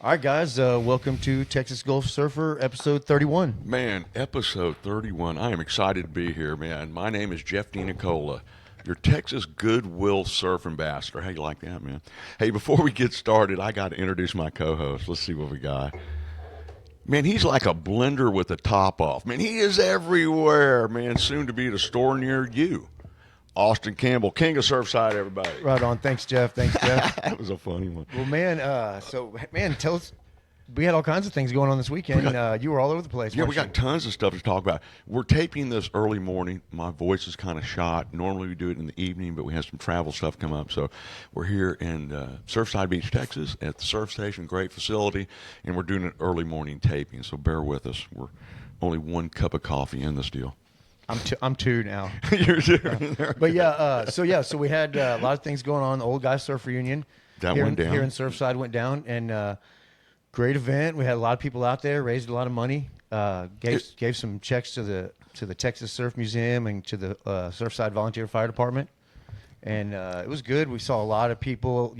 All right, guys, welcome to Texas Gulf Surfer, episode 31. Man, episode 31. I am excited to be here, man. My name is Jeff DiNicola, your Texas Goodwill Surf Ambassador. How you like that, man? Hey, before we get started, I got to introduce my co-host. Let's see what we got. Man, he's like a blender with the top off. Man, he is everywhere, man. Soon to be at a store near you. Austin Campbell, king of Surfside, everybody. Right on. Thanks, Jeff. That was a funny one. Well, man, tell us. We had all kinds of things going on this weekend. You were all over the place. Yeah, weren't we got you? tons of stuff to talk about. We're taping this early morning. My voice is kind of shot. Normally we do it in the evening, but we have some travel stuff come up. So we're here in Surfside Beach, Texas at the surf station, great facility, and we're doing an early morning taping, so bear with us. We're only one cup of coffee in this deal. I'm two now. You're But so we had a lot of things going on. The Old Guys Surf Reunion That here went down. here in Surfside went down, and great event. We had a lot of people out there, raised a lot of money, gave some checks to the Texas Surf Museum and to the Surfside Volunteer Fire Department, and it was good. We saw a lot of people,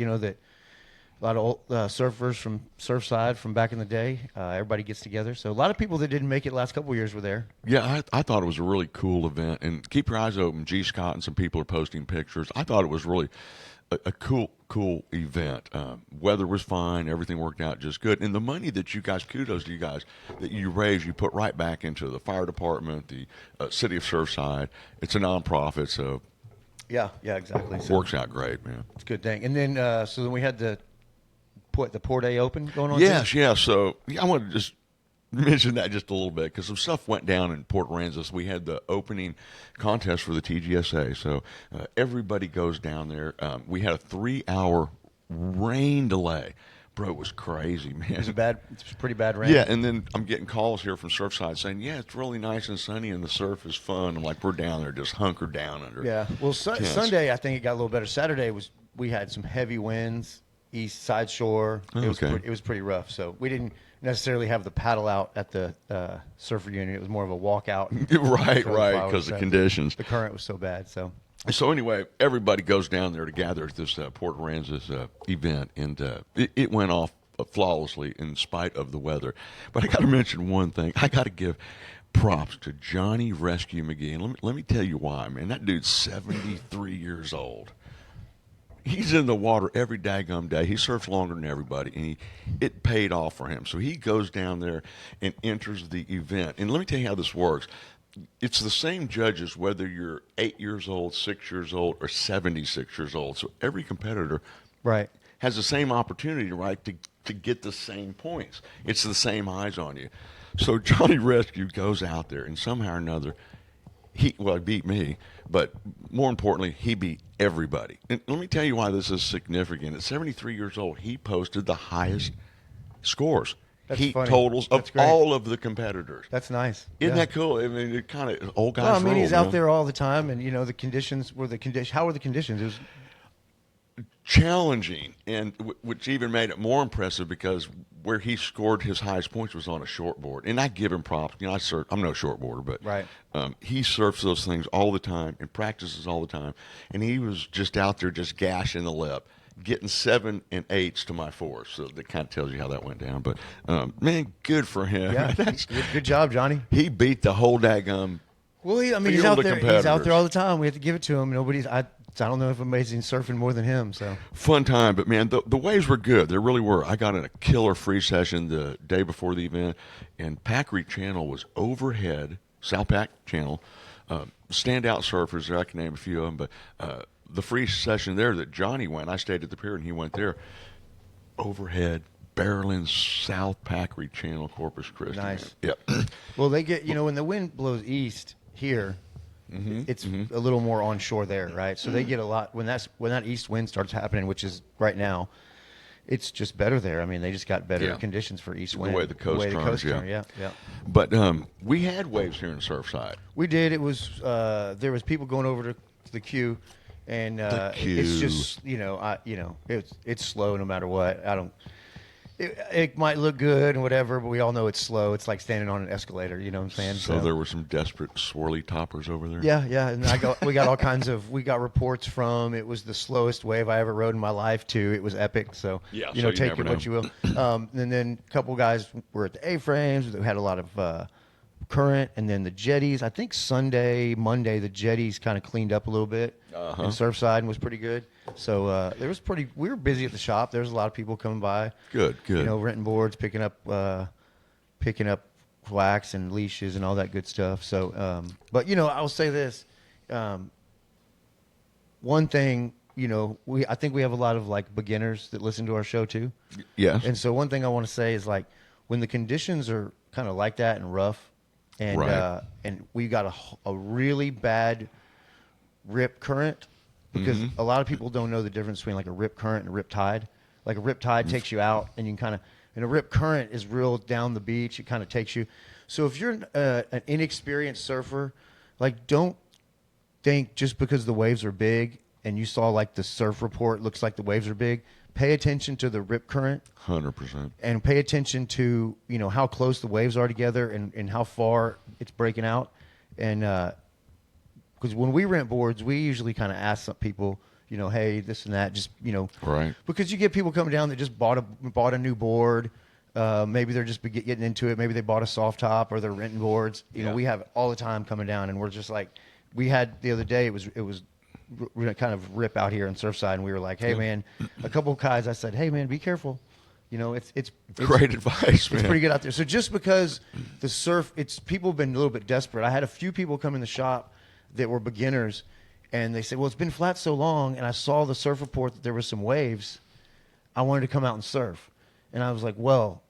a lot of old surfers from Surfside from back in the day. Everybody gets together. So a lot of people that didn't make it last couple of years were there. Yeah, I thought it was a really cool event, and keep your eyes open. G. Scott and some people are posting pictures. I thought it was really a cool event. Weather was fine. Everything worked out just good. And the money that you guys, kudos to you guys, that you raised, you put right back into the fire department, the city of Surfside. It's a nonprofit, so Yeah, exactly. it So works out great, man. it's a good thing. And then so then we had the Port Day Open going on. Yes, yeah. So I want to just mention that just a little bit because some stuff went down in Port Aransas. We had the opening contest for the TGSA, so everybody goes down there. We had a 3-hour rain delay. Bro, it was crazy, man. It's pretty bad rain. Yeah, and then I'm getting calls here from Surfside saying, yeah, it's really nice and sunny and the surf is fun. I'm like, we're down there just hunkered down under. Yeah. Well, tents. Sunday I think it got a little better. Saturday we had some heavy winds, east side shore. It was pretty rough. So we didn't necessarily have the paddle out at the surf reunion. It was more of a walk out. right, because the conditions. The current was so bad. So anyway, everybody goes down there to gather at this Port Aransas event, and it went off flawlessly in spite of the weather. But I got to mention one thing. I got to give props to Johnny Rescue McGee. And let me tell you why, man. That dude's 73 years old. He's in the water every daggum day. He surfs longer than everybody, and it paid off for him. So he goes down there and enters the event. And let me tell you how this works. It's the same judges whether you're 8 years old, 6 years old, or 76 years old. So every competitor has the same opportunity, right, to get the same points. It's the same eyes on you. So Johnny Rescue goes out there, and somehow or another, he beat me, but more importantly, he beat everybody. And let me tell you why this is significant. At 73 years old, he posted the highest scores. Heat totals of all of the competitors. That's nice. Isn't that cool? I mean, it kind of old guys. Well, I mean, roll, he's out there all the time, and the conditions were How were the conditions? It was challenging, and which even made it more impressive because where he scored his highest points was on a shortboard, and I give him props. I'm no shortboarder, but he surfs those things all the time and practices all the time, and he was just out there just gashing the lip, getting 7 and 8s to my 4s. So that kind of tells you how that went down. But man, good for him. Yeah, good job, Johnny. He beat the whole daggum. Well, he's out there. He's out there all the time. We have to give it to him. I don't know if anybody's surfing more than him. So fun time, but man, the waves were good. They really were. I got in a killer free session the day before the event, and Packery Channel was overhead. South Pack Channel, standout surfers there. I can name a few of them, but the free session there that Johnny went, I stayed at the pier and he went there. Overhead, barreling South Packery Channel, Corpus Christi. Nice. Yep. Well, they get when the wind blows east here. It's a little more onshore there, right? So they get a lot when that east wind starts happening, which is right now. It's just better there. I mean, they just got better conditions for east wind. The way the coast turns, yeah. But we had waves here in Surfside. We did. It was there was people going over to the queue, and it's just it's slow no matter what. it might look good and whatever, but we all know it's slow. It's like standing on an escalator. You know what I'm saying? So there were some desperate swirly toppers over there. Yeah. And we got all kinds of, we got reports from, it was the slowest wave I ever rode in my life to, it was epic. So, Yeah, you so know, you take never it what know. you will. And then a couple guys were at the A-frames. They had a lot of current, and then the jetties. I think Monday, the jetties kind of cleaned up a little bit. And Surfside was pretty good. So we were busy at the shop. There was a lot of people coming by. Good. You know, renting boards, picking up wax and leashes and all that good stuff. So, but you know, I'll say this. One thing, you know, I think we have a lot of like beginners that listen to our show too. Yes. And so one thing I want to say is like when the conditions are kind of like that and rough, and Right. and we got a really bad rip current, because a lot of people don't know the difference between like a rip current and a rip tide. Like a rip tide takes you out, and you can kind of, and a rip current is real down the beach. It kind of takes you. So if you're an inexperienced surfer, like don't think just because the waves are big and you saw like the surf report looks like the waves are big. Pay attention to the rip current 100%. and pay attention to, you know, how close the waves are together and how far it's breaking out. And because when we rent boards, we usually kind of ask some people, you know, hey, this and that, just, you know, Right. because you get people coming down that just bought a new board. Maybe they're just getting into it. Maybe they bought a soft top or they're renting boards. You know, we have all the time coming down, and we're just like, we had the other day. It was kind of rip out here in Surfside, and we were like, hey man, a couple of guys. I said, hey man, be careful. You know, it's Great advice, it's man. pretty good out there. So just because the surf, people have been a little bit desperate. I had a few people come in the shop that were beginners, and they said, well, it's been flat so long, and I saw the surf report that there were some waves. I wanted to come out and surf. And I was like, well,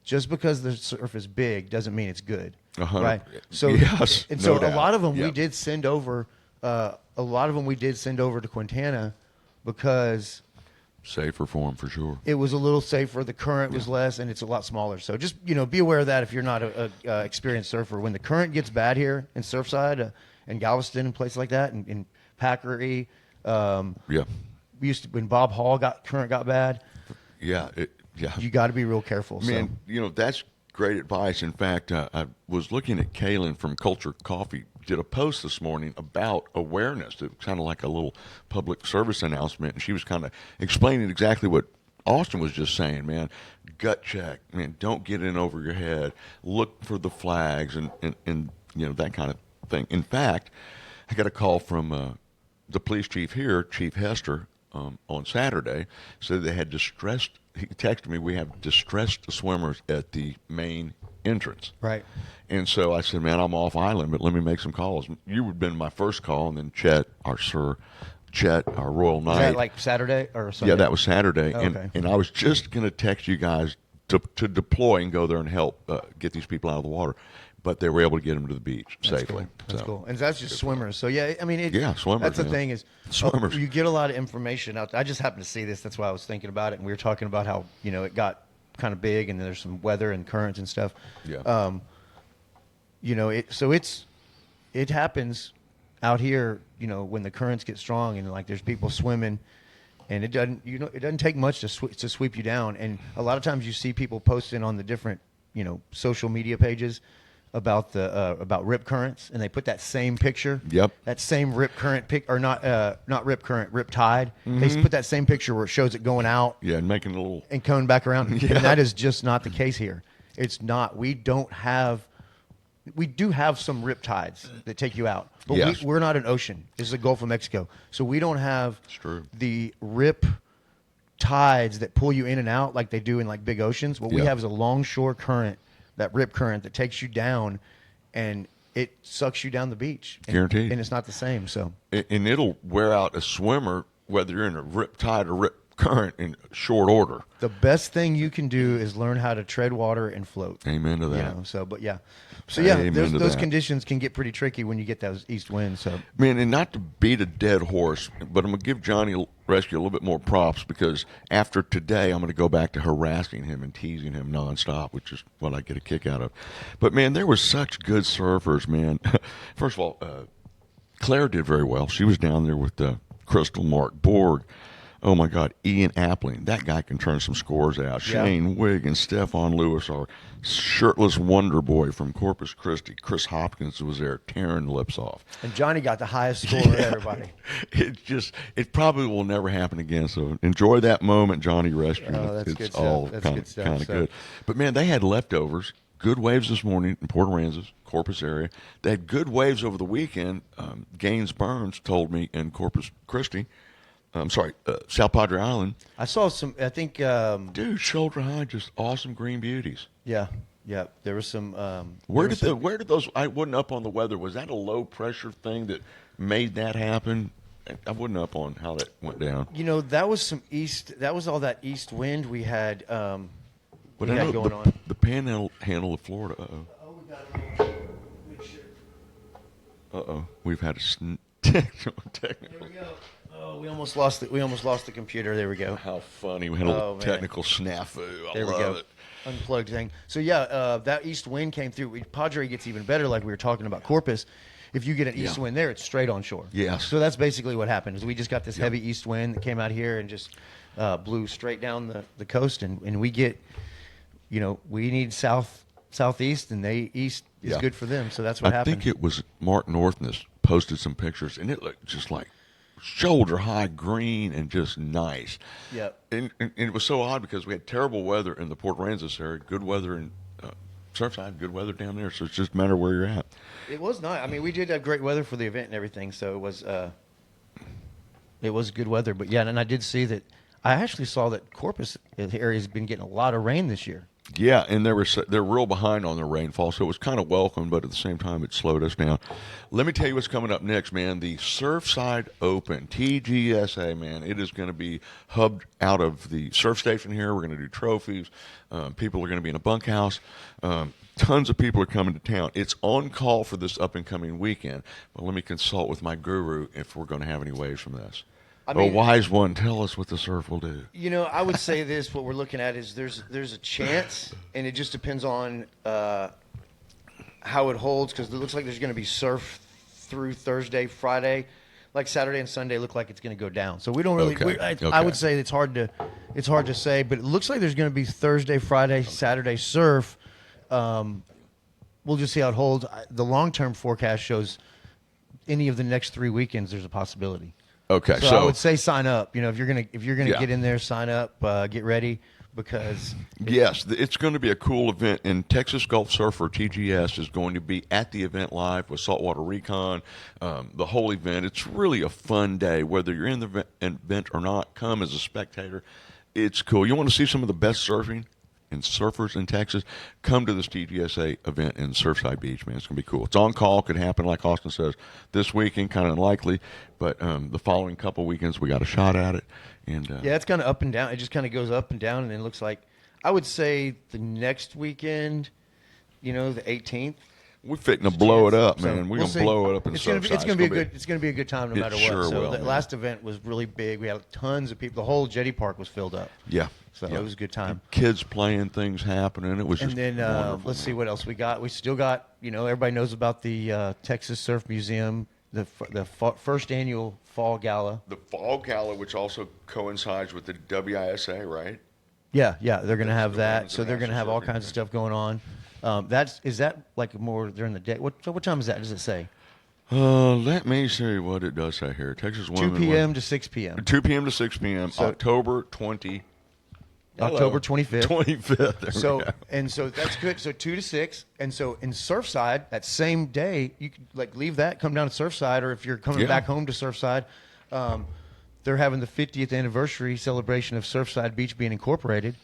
just because the surf is big doesn't mean it's good. Right? So, Yes, and no so doubt. a lot of them we Yep. did send over. A lot of them we did send over to Quintana because Safer for 'em, for sure. it was a little safer. The current was less, and it's a lot smaller. So just, you know, be aware of that if you're not a experienced surfer. When the current gets bad here in Surfside and Galveston and places like that, and in Packery, Yeah. we used to, when Bob Hall current got bad, Yeah. you got to be real careful. Man, you know, that's great advice. In fact, I was looking at Kaylin from Culture Coffee, did a post this morning about awareness. It was kind of like a little public service announcement, and she was kind of explaining exactly what Austin was just saying, man. Gut check, man. Don't get in over your head. Look for the flags and you know, that kind of thing. In fact, I got a call from the police chief here, Chief Hester, on Saturday, said they had distressed. He texted me, we have distressed swimmers at the main entrance. Right. And so I said, man, I'm off island, but let me make some calls. You would have been my first call, and then Chet, our Royal Knight. Was that like Saturday or Sunday? Yeah, that was Saturday. Oh, okay. And I was just going to text you guys to deploy and go there and help get these people out of the water. But they were able to get them to the beach safely. Cool. That's So, cool. And that's just swimmers. So, yeah, I mean, swimmers, that's the man. thing is, Swimmers. you get a lot of information out there. I just happened to see this. That's why I was thinking about it. And we were talking about how, you know, it got kind of big and there's some weather and currents and stuff. Yeah. You know, it happens out here, you know, when the currents get strong and like there's people swimming, and it doesn't take much to sweep you down. And a lot of times you see people posting on the different, you know, social media pages about rip currents, and they put that same picture. Yep. That same rip current or not rip current, rip tide. They put that same picture where it shows it going out Yeah, and making a little. and coming back around. Yeah. And that is just not the case here. It's not. We do have some rip tides that take you out, but Yes. we're not an ocean. This is the Gulf of Mexico, so we don't have It's true. the rip tides that pull you in and out like they do in like big oceans. What we Yeah. have is a longshore current, that rip current that takes you down, and it sucks you down the beach. Guaranteed. And it's not the same. So And it'll wear out a swimmer, whether you're in a rip tide or rip current, in short order. the best thing you can do is learn how to tread water and float. Amen to You that. know, so yeah, Amen to those that. conditions can get pretty tricky when you get those east winds. So Man, and not to beat a dead horse, but I'm going to give Johnny Rescue a little bit more props, because after today, I'm going to go back to harassing him and teasing him nonstop, which is what I get a kick out of. But, man, there were such good surfers, man. First of all, Claire did very well. She was down there with Crystal, Mark Borg, Oh my God, Ian Appling, that guy can turn some scores out. Yeah. Shane Wiggins, Stephon Lewis, our shirtless wonder boy from Corpus Christi. Chris Hopkins was there tearing lips off. And Johnny got the highest score of everybody. It probably will never happen again. So enjoy that moment, Johnny Rescue. Oh, that's it's good stuff. all That's kind good of stuff, kind of so. good. But man, they had leftovers. Good waves this morning in Port Aransas, Corpus area. They had good waves over the weekend. Gaines Burns told me in Corpus Christi. South Padre Island. I saw some. I think. Dude, shoulder high, just awesome green beauties. Yeah. There was some. Where did those? I wasn't up on the weather. Was that a low pressure thing that made that happen? I wasn't up on how that went down. That was some east. That was all that east wind we had. But we I had know going on. the panhandle of Florida. Oh, we got a little. Make sure. We've had a technical. There we go. Oh, we almost lost it. We almost lost the computer. There we go. How funny! We had a little technical snafu. I love it. Unplugged thing. So yeah, that east wind came through. Padre gets even better, like we were talking about Corpus. If you get an east wind there, it's straight on shore. Yes. So that's basically what happened. Is we just got this heavy east wind that came out here and just blew straight down the coast, and we get, we need southeast, and they east is good for them. So that's what happened. I think it was Mark Northness posted some pictures, and it looked just like shoulder high green and just nice. Yep. And it was so odd because we had terrible weather in the Port Aransas area, good weather in Surfside, good weather down there. So it's just a matter of where you're at. It was nice. I mean, we did have great weather for the event and everything, so it was good weather. But yeah, and I did see that. I actually saw that Corpus area has been getting a lot of rain this year. Yeah, and they're real behind on their rainfall, so it was kind of welcome, but at the same time, it slowed us down. Let me tell you what's coming up next, man. The Surfside Open, TGSA, man. It is going to be hubbed out of the surf station here. We're going to do trophies. People are going to be in a bunkhouse. Tons of people are coming to town. It's on call for this up-and-coming weekend, but let me consult with my guru if we're going to have any waves from this. I mean, wise one, tell us what the surf will do. I would say this. What we're looking at is there's a chance, and it just depends on how it holds, because it looks like there's going to be surf through Thursday, Friday. Like Saturday and Sunday look like it's going to go down. So we don't really. Okay. I would say it's hard to say, but it looks like there's going to be Thursday, Friday, Saturday surf. We'll just see how it holds. The long-term forecast shows any of the next 3 weekends there's a possibility. Okay, so I would say sign up. If you're gonna get in there, sign up, get ready, because yes, it's going to be a cool event. And Texas Gulf Surfer TGS is going to be at the event live with Saltwater Recon, the whole event. It's really a fun day, whether you're in the event or not. Come as a spectator. It's cool. You want to see some of the best surfing and surfers in Texas, come to this TGSA event in Surfside Beach, man. It's going to be cool. It's on call. Could happen, like Austin says, this weekend, kind of unlikely. But the following couple weekends, we got a shot at it. And yeah, it's kind of up and down. It just kind of goes up and down, and it looks like, I would say the next weekend, the 18th. We're fitting to blow it up, man. So We're going to blow it up in Surfside. It's going to be a good time no matter what. Sure So will, the last event was really big. We had tons of people. The whole jetty park was filled up. Yeah. So it was a good time. Kids playing, things happening. It was just And then wonderful, let's see what else we got. We still got, everybody knows about the Texas Surf Museum, the first annual Fall Gala. The Fall Gala, which also coincides with the WISA, right? Yeah, they're going to have that. So they're going to have all kinds of stuff going on. Is that like more during the day? What time is that? Does it say? Let me see what it does say here. Texas 2 p.m. to 6 p.m. 2 p.m. to 6 p.m. So, October 25th. 25th. So that's good. So 2 to 6, and so in Surfside that same day you could leave that, come down to Surfside, or if you're coming back home to Surfside, they're having the 50th anniversary celebration of Surfside Beach being incorporated.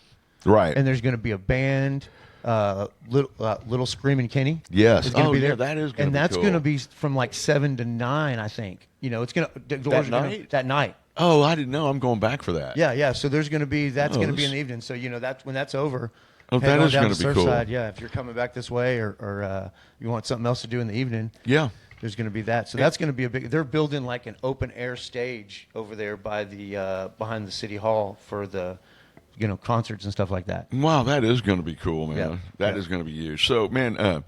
Right. And there's going to be a band. Little Screaming Kenny. Yes. Is gonna be there. Yeah, that is going to be And that's cool. going to be from 7 to 9, I think. It's going to that night. Oh, I didn't know. I'm going back for that. Yeah. So there's going to be going to be in the evening. So that's when that's over. Oh, head that on is down going to to be cool. Surfside. Yeah, if you're coming back this way, or you want something else to do in the evening. Yeah. There's going to be that. So that's going to be a big. They're building an open air stage over there by the behind the city hall for the concerts and stuff like that. Wow, that is going to be cool, man. Yeah. That is going to be huge. So, man,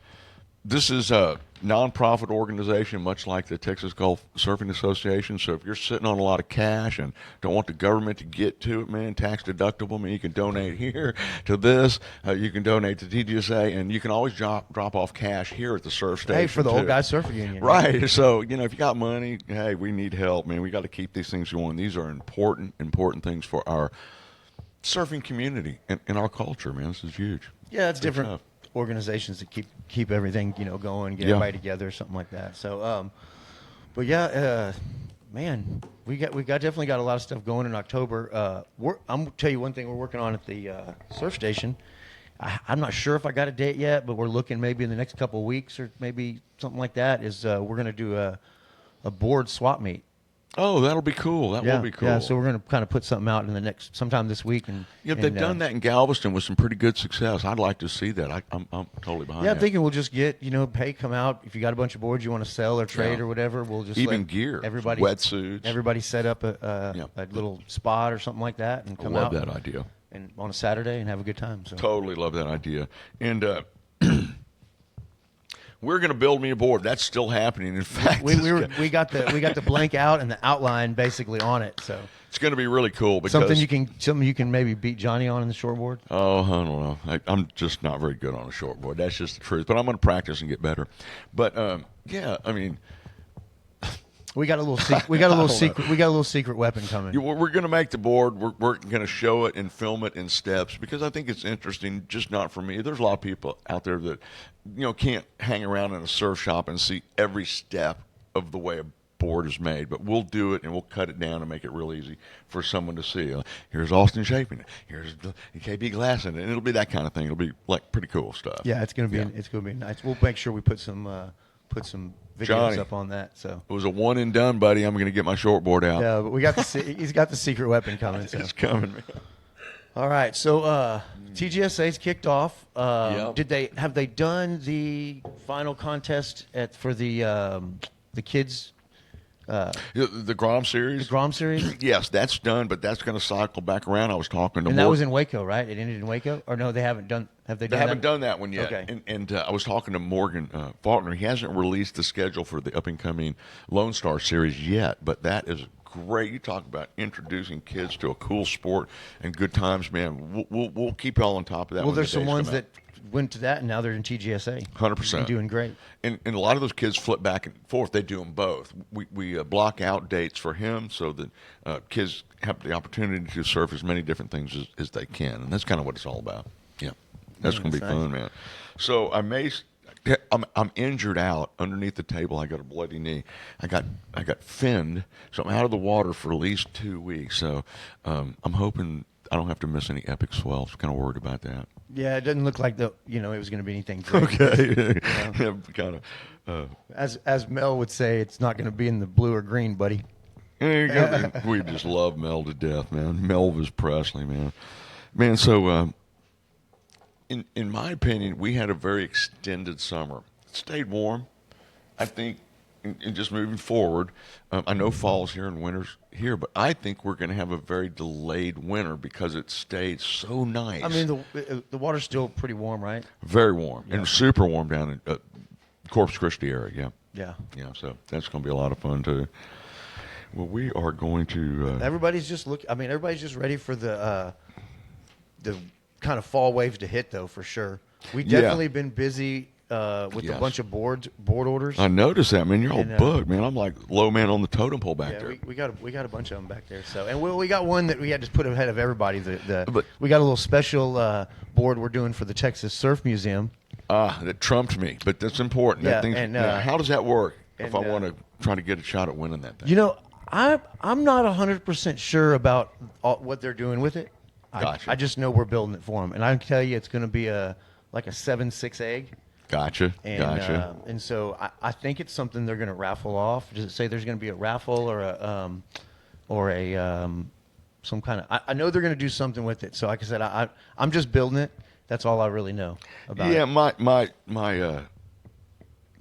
This is a nonprofit organization, much like the Texas Gulf Surfing Association. So if you're sitting on a lot of cash and don't want the government to get to it, man, tax deductible, man, you can donate here to this. You can donate to TGSA, and you can always drop off cash here at the surf station. Hey, for the too. Old Guys Surfer Union. Right. So, if you got money, hey, we need help, man. We got to keep these things going. These are important things for our surfing community and our culture, man. This is huge. Yeah, it's Good different stuff. organizations that keep everything going, get Yeah. everybody together, something like that. So, but yeah, man, we definitely got a lot of stuff going in October. I'm gonna tell you one thing we're working on at the surf station. I'm not sure if I got a date yet, but we're looking maybe in the next couple of weeks or maybe something like that. Is we're gonna do a board swap meet. Oh, that'll be cool. That will be cool. Yeah, so we're going to kind of put something out in the sometime this week. And they've done that in Galveston with some pretty good success. I'd like to see that. I'm totally behind Yeah, that. I'm thinking we'll just get, hey, come out. If you got a bunch of boards you want to sell or trade or whatever, we'll just Even let gear, everybody, wetsuits. Everybody set up a little spot or something like that and come love out. that idea. And on a Saturday and have a good time. So. Totally love that idea. And we're going to build me a board. That's still happening. In fact, we got the blank out and the outline basically on it. So it's going to be really cool because something you can maybe beat Johnny on in the shortboard. Oh, I don't know. I'm just not very good on a shortboard. That's just the truth. But I'm going to practice and get better. But yeah, I mean, we got a little secret weapon coming. We're going to make the board. We're going to show it and film it in steps because I think it's interesting. Just not for me. There's a lot of people out there that can't hang around in a surf shop and see every step of the way a board is made. But we'll do it and we'll cut it down and make it real easy for someone to see. Here's Austin shaping it. Here's the KB glassing it, and it'll be that kind of thing. It'll be like pretty cool stuff. Yeah, it's gonna be nice. We'll make sure we put some videos Johnny, up on that. So it was a one and done, buddy. I'm going to get my shortboard out. yeah, but he's got the secret weapon coming. So. It's coming, man. All right, so TGSA's kicked off. Yep. Have they done the final contest for the kids? The Grom series? The Grom series? Yes, that's done, but that's going to cycle back around. I was talking to And Morgan. that was in Waco, right? It ended in Waco? Or no, they haven't done. Have they done They haven't that? done that one yet. Okay. And I was talking to Morgan Faulkner. He hasn't released the schedule for the up-and-coming Lone Star series yet, but that is great. You talk about introducing kids to a cool sport and good times, man. We'll keep y'all on top of that. Well, when there's the some days ones come out. that went to that, and now they're in TGSA. 100%. Doing great. And a lot of those kids flip back and forth. They do them both. We block out dates for him so that kids have the opportunity to surf as many different things as they can. And that's kind of what it's all about. Yeah. That's going to be nice. fun, man. So I'm injured out underneath the table. I got a bloody knee. I got finned, so I'm out of the water for at least 2 weeks. So I'm hoping I don't have to miss any epic swells. I'm kind of worried about that. Yeah, it doesn't look like it was going to be anything great. Okay. Yeah, kind of. As Mel would say, it's not going to be in the blue or green, buddy. There you go. We just love Mel to death, man. Melvis Presley, man. Man, so in my opinion, we had a very extended summer. It stayed warm. I think, in just moving forward, I know fall's here and winter's here, but I think we're going to have a very delayed winter because it stayed so nice. I mean, the water's still pretty warm, right? Very warm and super warm down in Corpus Christi area. Yeah. Yeah. So that's going to be a lot of fun too. Well, we are going to. Everybody's just everybody's just ready for the kind of fall waves to hit, though, for sure. We've definitely been busy with a bunch of board orders. I noticed that, man. You're all And, booked, man. I'm like low man on the totem pole back Yeah, there. we got a bunch of them back there. So, and we got one that we had to put ahead of everybody. But- we got a little special board we're doing for the Texas Surf Museum. That trumped me, but that's important. Yeah, How does that work if I and, want to try to get a shot at winning that thing? I'm not 100% sure about what they're doing with it. Gotcha. I just know we're building it for them, and I can tell you it's going to be like a 7-6 egg. Gotcha. And so I think it's something they're going to raffle off. Does it say there's going to be a raffle or some kind of? I know they're going to do something with it. So like I said, I'm just building it. That's all I really know about it. Yeah, my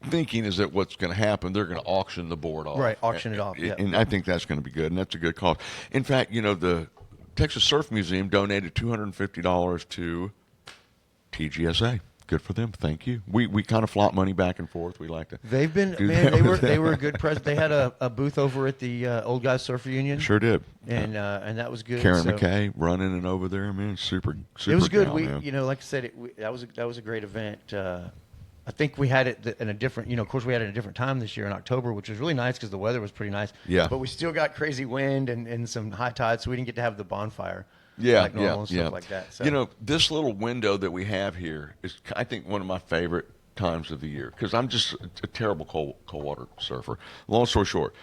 thinking is that what's going to happen, they're going to auction the board off. Right, auction it off, yeah. And I think that's going to be good, and that's a good cause. In fact, the Texas Surf Museum donated $250 to TGSA. Good for them. Thank you. We kind of flop money back and forth. We like to. They've been do man. that with They them. were a good present. They had a booth over at the Old Guys Surf Reunion. Sure did. And that was good. Karen So McKay running and over there, man. Super. it was good. Gal, man. Like I said, that was a great event. I think we had it in a different. Of course, we had it at a different time this year in October, which was really nice because the weather was pretty nice. Yeah. But we still got crazy wind and some high tides, so we didn't get to have the bonfire. Yeah, like normal and yeah. stuff like that. So. This little window that we have here is, I think, one of my favorite times of the year because I'm just a terrible cold water surfer. Long story short,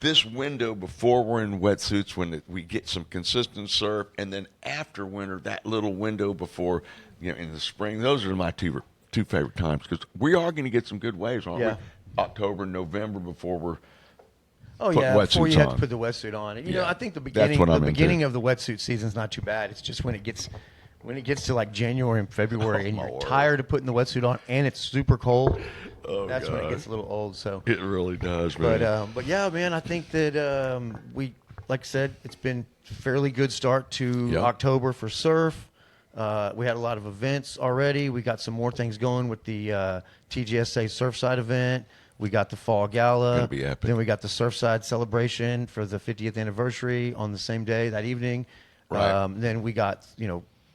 this window before we're in wetsuits when we get some consistent surf, and then after winter, that little window before, in the spring, those are my two favorite times because we are going to get some good waves, aren't we? October, November before we're Oh put yeah, before wetsuits you have on. to put the wetsuit on. Yeah. I think the That's what I'm beginning into. of the wetsuit season's not too bad. It's just when it gets to like January and February and my you're word. tired of putting the wetsuit on and it's super cold. That's when it God. gets a little old. So, It really does, man. but yeah, man, I think that we, like I said, it's been a fairly good start to Yep. October for surf. We had a lot of events already. We got some more things going with the TGSA Surfside event. We got the Fall Gala. Gonna be epic. Then we got the Surfside celebration for the 50th anniversary on the same day that evening. Right. Then we got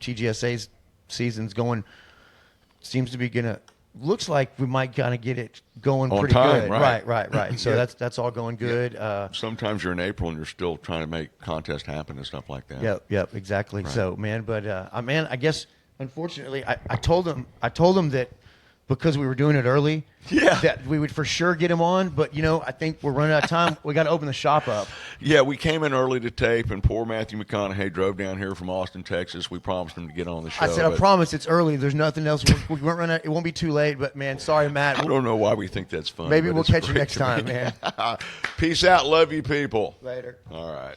TGSA's season's going. Seems to be gonna. Looks like we might kind of get it going On pretty time, good. right. Right. So Yeah. that's all going good. Sometimes you're in April and you're still trying to make contests happen and stuff like that. Yep, exactly. Right. So, man, but I guess unfortunately, I told them that because we were doing it early, Yeah. that we would for sure get him on. But I think we're running out of time. We got to open the shop up. Yeah, we came in early to tape, and poor Matthew McConaughey drove down here from Austin, Texas. We promised him to get on the show. I said, I but promise it's early. There's nothing else. We won't run out. It won't be too late. But man, sorry, Matt. I don't know why we think that's funny. Maybe but we'll it's catch you great next to me. time, man. Peace out. Love you, people. Later. All right.